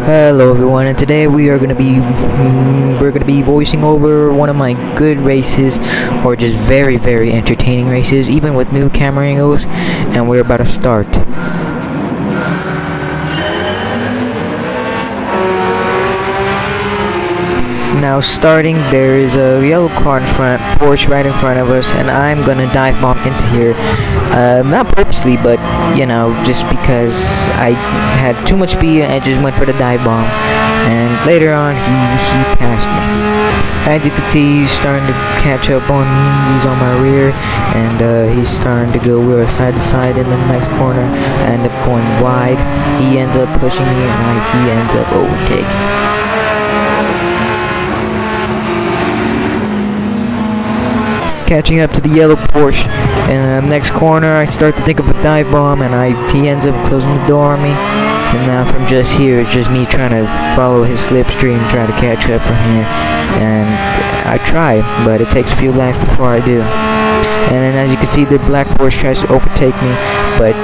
Hello everyone, and today we're gonna be voicing over one of my good races, or just very entertaining races, even with new camera angles, and we're about to start. Now starting, there is a yellow car in front, Porsche right in front of us, and I'm gonna dive bomb into here. Not purposely, but you know, just because I had too much speed and I just went for the dive bomb. And later on, he passed me. As you can see, he's starting to catch up on me. He's on my rear, and he's starting to go side to side in the next corner. I end up going wide. He ends up pushing me, and he ends up overtaking. Catching up to the yellow Porsche, and next corner I start to think of a dive bomb, and he ends up closing the door on me. And now from just here, it's just me trying to follow his slipstream, try to catch up from here. And I try, but it takes a few laps before I do. And then as you can see, the black Porsche tries to overtake me, but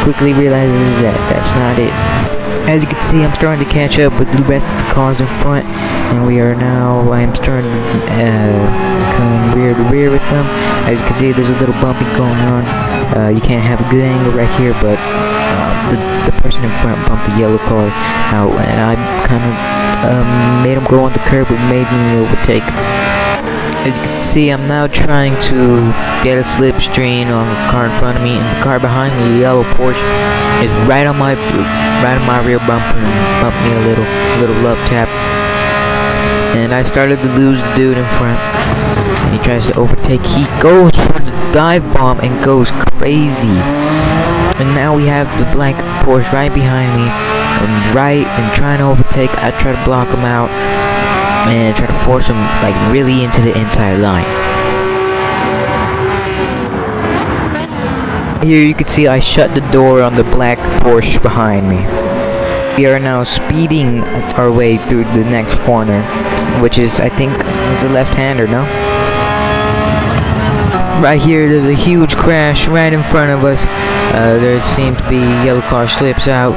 quickly realizes that that's not it. As you can see, I'm starting to catch up with the rest of the cars in front, and I'm starting to come rear to rear with them. As you can see, there's a little bumping going on. You can't have a good angle right here, but the person in front bumped the yellow car out, and I kind of made him go on the curb, but made me overtake. As you can see, I'm now trying to get a slipstream on the car in front of me, and the car behind me, the yellow Porsche, is right on my rear bumper and bumped me a little love tap. And I started to lose the dude in front, and he tries to overtake. He goes for the dive bomb and goes crazy. And now we have the black Porsche right behind me, and trying to overtake. I try to block him out and try to force him like really into the inside line. Here you can see I shut the door on the black Porsche behind me. We are now speeding our way through the next corner, which is, I think, it's a left-hander, no? Right here, there's a huge crash right in front of us. There seems to be yellow car slips out,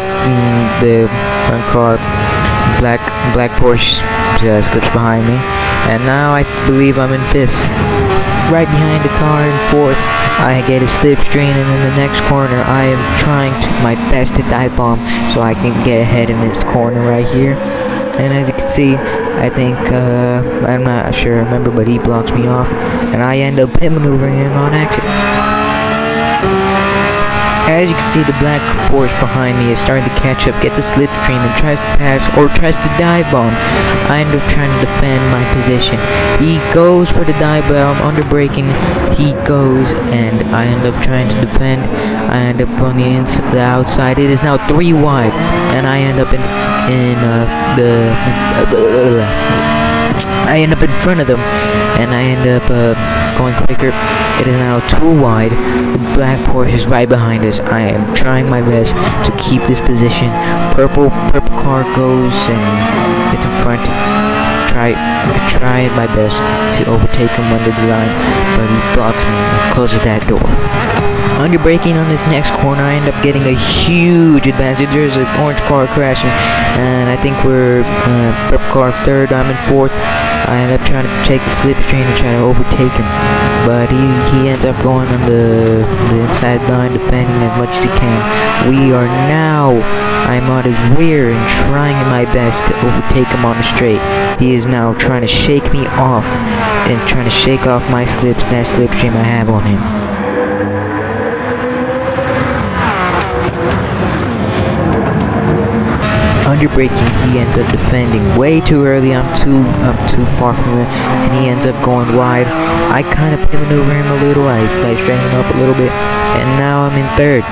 the front car, black Porsche slips behind me, and now I believe I'm in fifth. Right behind the car in fourth, I get a slipstream, and in the next corner, I am trying my best to dive bomb so I can get ahead in this corner right here. And as you can see, I think, I'm not sure, remember, but he blocks me off, and I end up pit maneuvering him on accident. As you can see, the black Porsche behind me is starting to catch up, gets a slipstream, and tries to pass, or tries to dive bomb. I end up trying to defend my position. He goes for the dive bomb, under braking. He goes, and I end up trying to defend. I end up on the outside. It is now 3 wide, and I end up I end up in front of them, and I end up going quicker. It is now 2 wide. The black Porsche is right behind us. I am trying my best to keep this position. Purple car goes and gets in front. I try my best to overtake him under the line, but he blocks me and closes that door. Under braking on this next corner, I end up getting a huge advantage. There's an orange car crashing, and I think we're purple car third. I'm in fourth. I end up trying to take the slipstream and try to overtake him, but he ends up going on the inside line, defending as much as he can. I'm on his rear and trying my best to overtake him on the straight. He is now trying to shake me off and trying to shake off that slipstream I have on him. Under braking, he ends up defending way too early. I'm too far from him, and he ends up going wide. I kind of pit maneuver him a little. I straighten him up a little bit, and now I'm in third,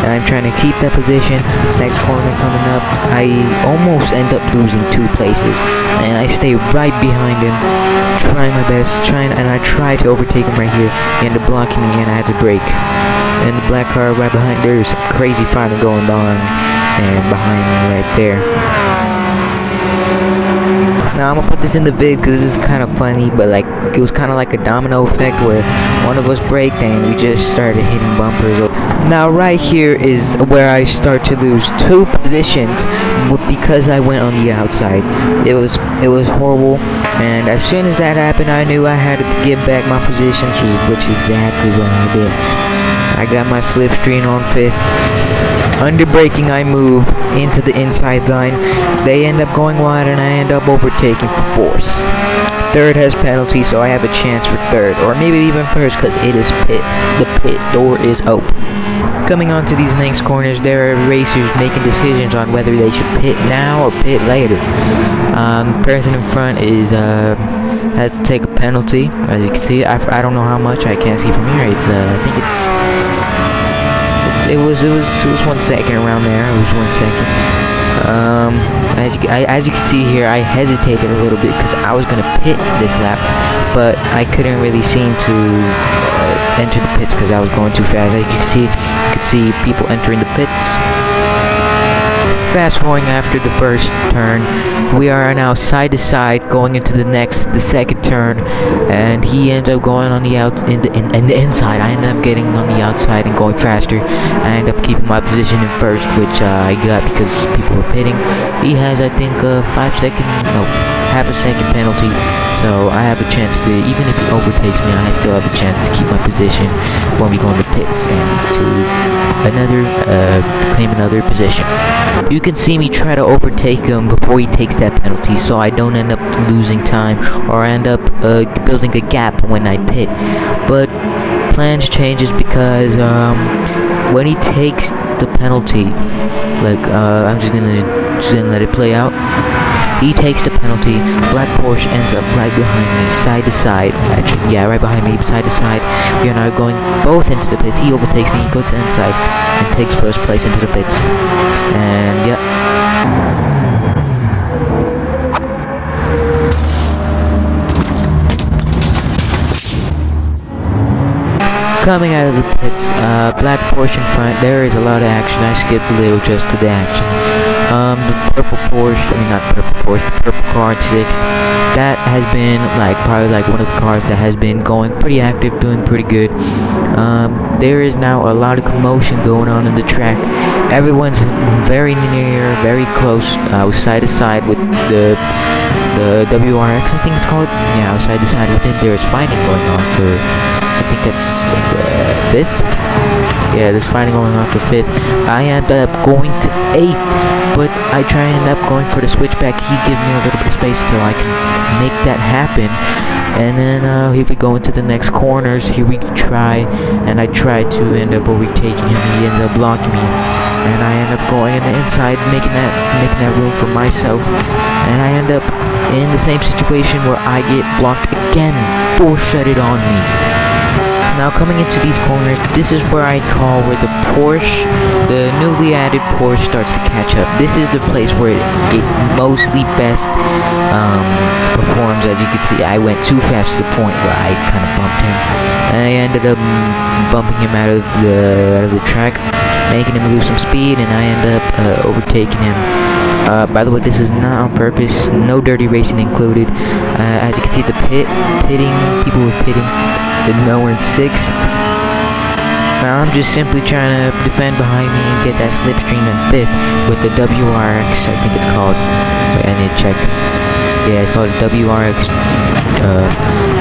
and I'm trying to keep that position. Next corner coming up, I almost end up losing 2 places, and I stay right behind him, trying my best, and I try to overtake him right here. He ended up blocking me, and I had to brake. And the black car right behind, there's crazy fighting going on, and behind me right there. Now I'm gonna put this in the vid because this is kind of funny, but like it was kind of like a domino effect where one of us braked and we just started hitting bumpers. Now right here is where I start to lose 2 positions because I went on the outside. It was horrible, and as soon as that happened, I knew I had to get back my position, which is exactly what I did. I got my slipstream on 5th. Under braking, I move into the inside line. They end up going wide, and I end up overtaking for 4th. 3rd has penalty, so I have a chance for 3rd, or maybe even 1st, because it is pit. The pit door is open. Coming onto these next corners, there are racers making decisions on whether they should pit now or pit later. Person in front is has to take a penalty. As you can see, I don't know how much. I can't see from here. It's I think it was 1 second around there. It was 1 second. As you can see here, I hesitated a little bit because I was gonna pit this lap, but I couldn't really seem to enter the pits because I was going too fast. As you could see people entering the pits. Fast forwarding after the first turn, we are now side to side going into the 2nd turn, and he ends up going on the the inside. I ended up getting on the outside and going faster. I ended up keeping my position in 1st, which I got because people were pitting. He has, I think, half a second penalty, so I have a chance to, even if he overtakes me, I still have a chance to keep my position when we go in the pits and to claim another position. You can see me try to overtake him before he takes that penalty, so I don't end up losing time or end up building a gap when I pit. But plans changes because when he takes the penalty, I'm just gonna let it play out. He takes the penalty. Black Porsche ends up right behind me, side to side. Actually, yeah, right behind me, side to side. We are now going both into the pits. He overtakes me, goes to the inside, and takes 1st place into the pits. And yeah. Coming out of the pits, Black Porsche in front. There is a lot of action. I skipped a little just to the action. The purple car in 6th, that has been probably one of the cars that has been going pretty active, doing pretty good. There is now a lot of commotion going on in the track. Everyone's very near, very close. Side to side with the WRX, I think it's called. Yeah, side to side with it. There is fighting going on for, I think that's 5th. Yeah, there's fighting going on for 5th. I end up going to 8th, but I try and end up going for the switchback. He gives me a little bit of space till I can make that happen. And then here we go into the next corners. Here we try, and I try to end up overtaking him. He ends up blocking me, and I end up going in the inside, making that room for myself. And I end up in the same situation where I get blocked again, shut it on me. Now coming into these corners, this is where I call where the newly added Porsche starts to catch up. This is the place where it mostly best performs. As you can see, I went too fast to the point where I kind of bumped him. And I ended up bumping him out of the track, making him lose some speed, and I ended up overtaking him. By the way, this is not on purpose, no dirty racing included. As you can see, people were pitting. Now we're in 6th. Now I'm just simply trying to defend behind me and get that slipstream in 5th with the WRX, I think it's called. Wait, I need to check. Yeah, it's called WRX.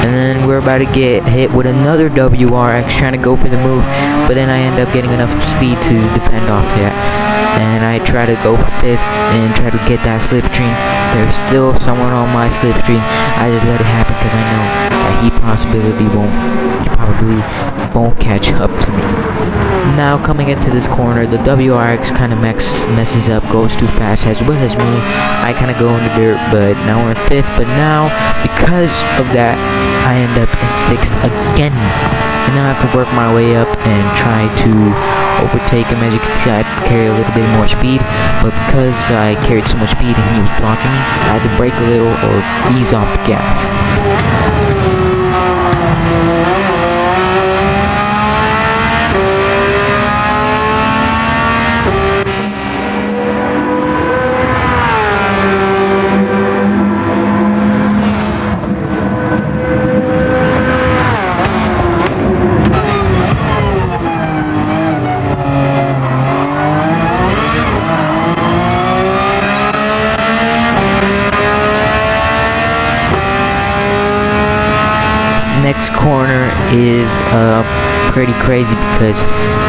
And then we're about to get hit with another WRX trying to go for the move, but then I end up getting enough speed to defend off that. And I try to go for 5th and try to get that slipstream. There's still someone on my slipstream. I just let it happen because I know that he probably won't catch up to me. Now coming into this corner, the WRX kind of messes up, goes too fast as well as me. I kind of go in the dirt, but now we're in 5th. But now, because of that, I end up in 6th again. And now I have to work my way up and try to overtake him. As you can see, I carry a little bit more speed, but because I carried so much speed and he was blocking me, I had to brake a little or ease off the gas. next corner is pretty crazy because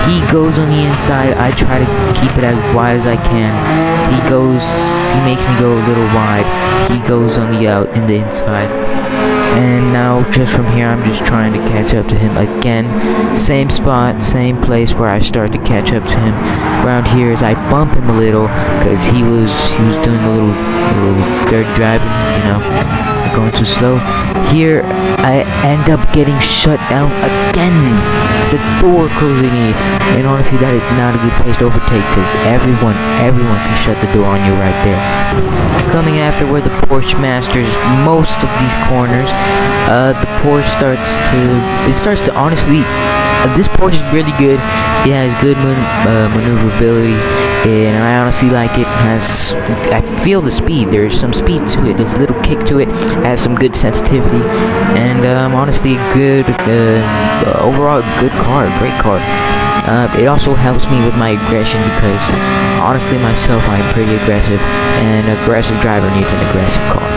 he goes on the inside. I try to keep it as wide as I can. He makes me go a little wide. He goes on the in the inside. And now just from here, I'm just trying to catch up to him again. Same spot, same place where I start to catch up to him. Around here is I bump him a little because he was doing a little dirty driving, you know, going too slow. Here I end up getting shut down again. The door closing me, and honestly that is not a good place to overtake because everyone can shut the door on you right there. Coming after where the Porsche masters most of these corners, the Porsche starts to honestly, this Porsche is really good. It has good maneuverability, and I honestly like it. I feel the speed. There's some speed to it. There's a little kick to it. It has some good sensitivity, and honestly, good overall good car, great car. It also helps me with my aggression because honestly myself, I'm pretty aggressive, and an aggressive driver needs an aggressive car.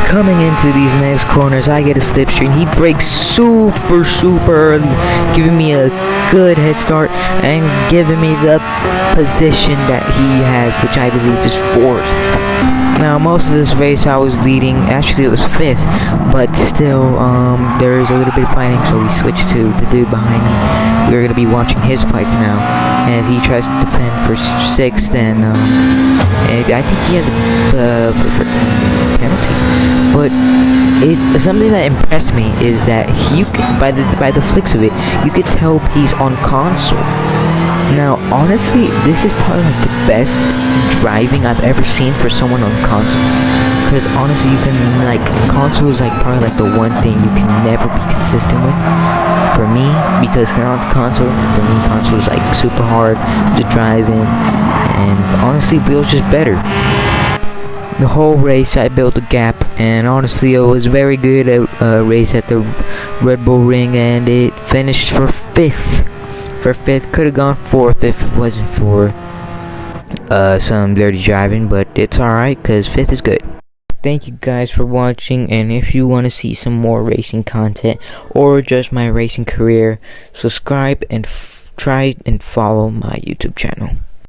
Coming into these next corners, I get a slipstream. He brakes super early, giving me a good head start and giving me the position that he has, which I believe is 4th. Now, most of this race I was leading. Actually, it was 5th, but still, there is a little bit of fighting, so we switched to the dude behind me. We're gonna be watching his fights now, as he tries to defend for 6th, and I think he has a penalty. But something that impressed me is that by the flicks of it, you could tell he's on console. Now, honestly, this is probably like the best driving I've ever seen for someone on console. Because honestly, you can console is probably the one thing you can never be consistent with. For me, because on console, for me, console is super hard to drive in, and honestly, it feels just better. The whole race I built a gap, and honestly it was very good race at the Red Bull Ring, and it finished for 5th. Could have gone 4th if it wasn't for some dirty driving, but it's alright because 5th is good. Thank you guys for watching, and if you want to see some more racing content or just my racing career, subscribe and try and follow my YouTube channel.